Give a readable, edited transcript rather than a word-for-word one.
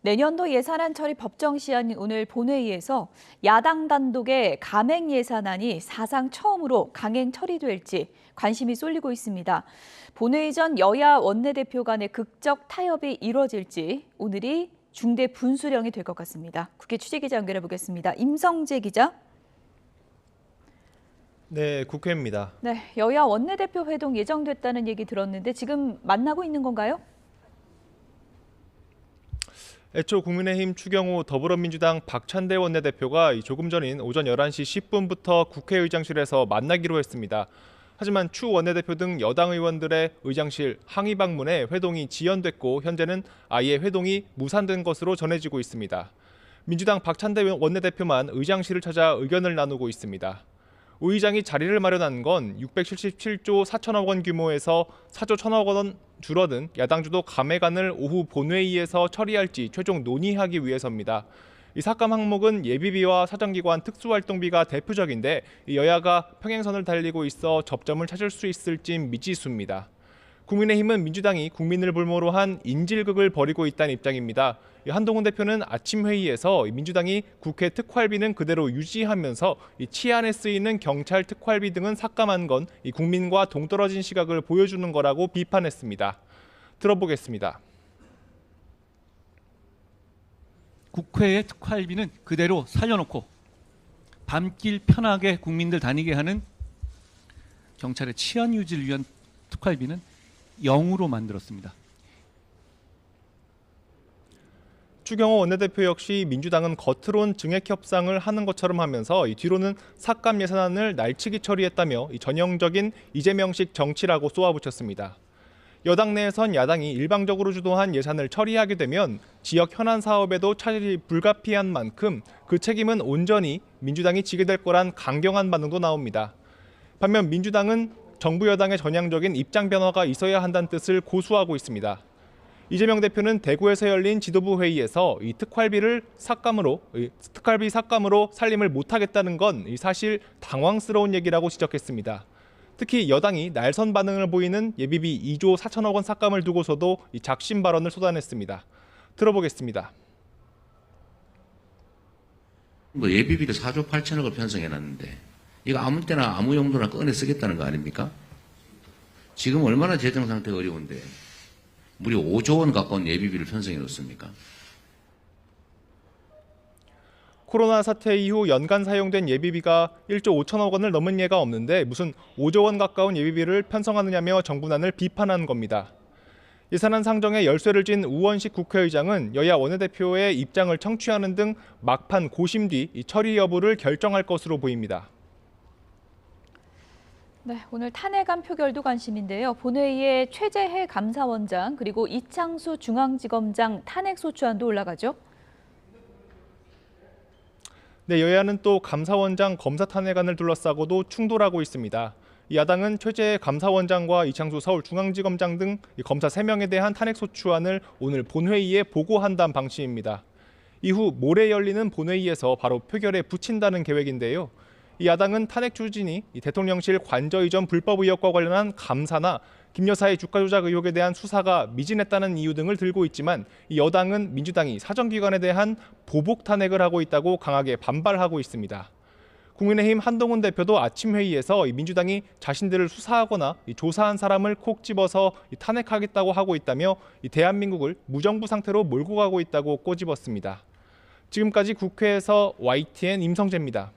내년도 예산안 처리 법정 시한인 오늘 본회의에서 야당 단독의 감행 예산안이 사상 처음으로 강행 처리될지 관심이 쏠리고 있습니다. 본회의 전 여야 원내대표 간의 극적 타협이 이뤄질지 오늘이 중대 분수령이 될 것 같습니다. 국회 취재기자 연결해 보겠습니다. 임성재 기자. 네, 국회입니다. 네, 여야 원내대표 회동 예정됐다는 얘기 들었는데 지금 만나고 있는 건가요? 애초 국민의힘 추경호 더불어민주당 박찬대 원내대표가 조금 전인 오전 11시 10분부터 국회의장실에서 만나기로 했습니다. 하지만 추 원내대표 등 여당 의원들의 의장실 항의 방문에 회동이 지연됐고 현재는 아예 회동이 무산된 것으로 전해지고 있습니다. 민주당 박찬대 원내대표만 의장실을 찾아 의견을 나누고 있습니다. 우 의장이 자리를 마련한 건 677조 4천억 원 규모에서 4조 1천억 원 줄어든 야당 주도 감액안을 오후 본회의에서 처리할지 최종 논의하기 위해서입니다. 이 삭감 항목은 예비비와 사정기관 특수활동비가 대표적인데 여야가 평행선을 달리고 있어 접점을 찾을 수 있을진 미지수입니다. 국민의힘은 민주당이 국민을 볼모로 한 인질극을 벌이고 있다는 입장입니다. 한동훈 대표는 아침 회의에서 민주당이 국회 특활비는 그대로 유지하면서 치안에 쓰이는 경찰 특활비 등은 삭감한 건 국민과 동떨어진 시각을 보여주는 거라고 비판했습니다. 들어보겠습니다. 국회의 특활비는 그대로 살려놓고 밤길 편하게 국민들 다니게 하는 경찰의 치안 유지를 위한 특활비는 0으로 만들었습니다. 추경호 원내대표 역시 민주당은 겉으론 증액 협상을 하는 것처럼 하면서 뒤로는 삭감 예산안을 날치기 처리했다며 전형적인 이재명식 정치라고 쏘아붙였습니다. 여당 내에선 야당이 일방적으로 주도한 예산을 처리하게 되면 지역 현안 사업에도 차질이 불가피한 만큼 그 책임은 온전히 민주당이 지게 될 거란 강경한 반응도 나옵니다. 반면 민주당은 정부 여당의 전향적인 입장 변화가 있어야 한다는 뜻을 고수하고 있습니다. 이재명 대표는 대구에서 열린 지도부 회의에서 이 특활비 삭감으로 살림을 못하겠다는 건 사실 당황스러운 얘기라고 지적했습니다. 특히 여당이 날선 반응을 보이는 예비비 2조 4천억 원 삭감을 두고서도 작심 발언을 쏟아냈습니다. 들어보겠습니다. 예비비를 4조 8천억을 편성해놨는데 이거 아무 때나 아무 용도나 꺼내 쓰겠다는 거 아닙니까? 지금 얼마나 재정 상태가 어려운데 무려 5조 원 가까운 예비비를 편성해 놓습니까? 코로나 사태 이후 연간 사용된 예비비가 1조 5천억 원을 넘은 예가 없는데 무슨 5조 원 가까운 예비비를 편성하느냐며 정부난을 비판한 겁니다. 예산안 상정에 열쇠를 쥔 우원식 국회의장은 여야 원내대표의 입장을 청취하는 등 막판 고심 뒤 처리 여부를 결정할 것으로 보입니다. 네, 오늘 탄핵안 표결도 관심인데요. 본회의에 최재해 감사원장 그리고 이창수 중앙지검장 탄핵소추안도 올라가죠. 네, 여야는 또 감사원장 검사 탄핵안을 둘러싸고도 충돌하고 있습니다. 야당은 최재해 감사원장과 이창수 서울중앙지검장 등 검사 3명에 대한 탄핵소추안을 오늘 본회의에 보고한다는 방침입니다. 이후 모레 열리는 본회의에서 바로 표결에 붙인다는 계획인데요. 야당은 탄핵 추진이 대통령실 관저 이전 불법 의혹과 관련한 감사나 김 여사의 주가 조작 의혹에 대한 수사가 미진했다는 이유 등을 들고 있지만 여당은 민주당이 사정기관에 대한 보복 탄핵을 하고 있다고 강하게 반발하고 있습니다. 국민의힘 한동훈 대표도 아침 회의에서 민주당이 자신들을 수사하거나 조사한 사람을 콕 집어서 탄핵하겠다고 하고 있다며 대한민국을 무정부 상태로 몰고 가고 있다고 꼬집었습니다. 지금까지 국회에서 YTN 임성재입니다.